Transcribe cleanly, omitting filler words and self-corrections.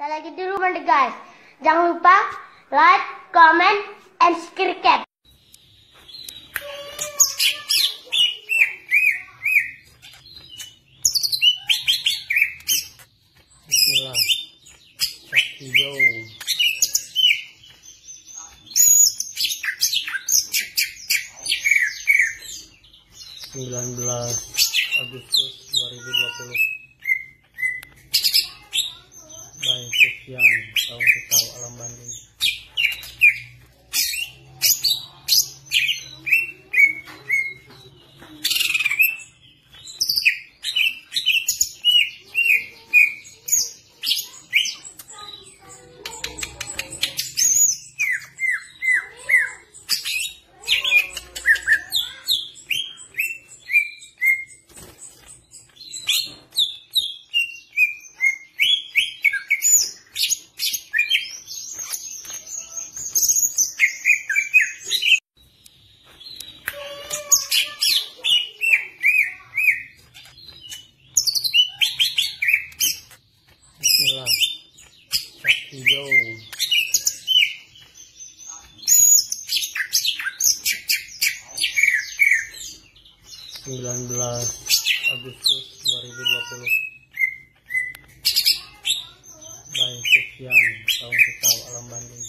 Saya lagi di rumah nih guys. Jangan lupa like, comment, and subscribe. Bismillah. Hijau. 19 Agustus 2020. Baik sekian tahun kita alam Bandung. Bismillah. Hijau. 19 Agustus 2020. Baik sekian tahun kita alam Bandung.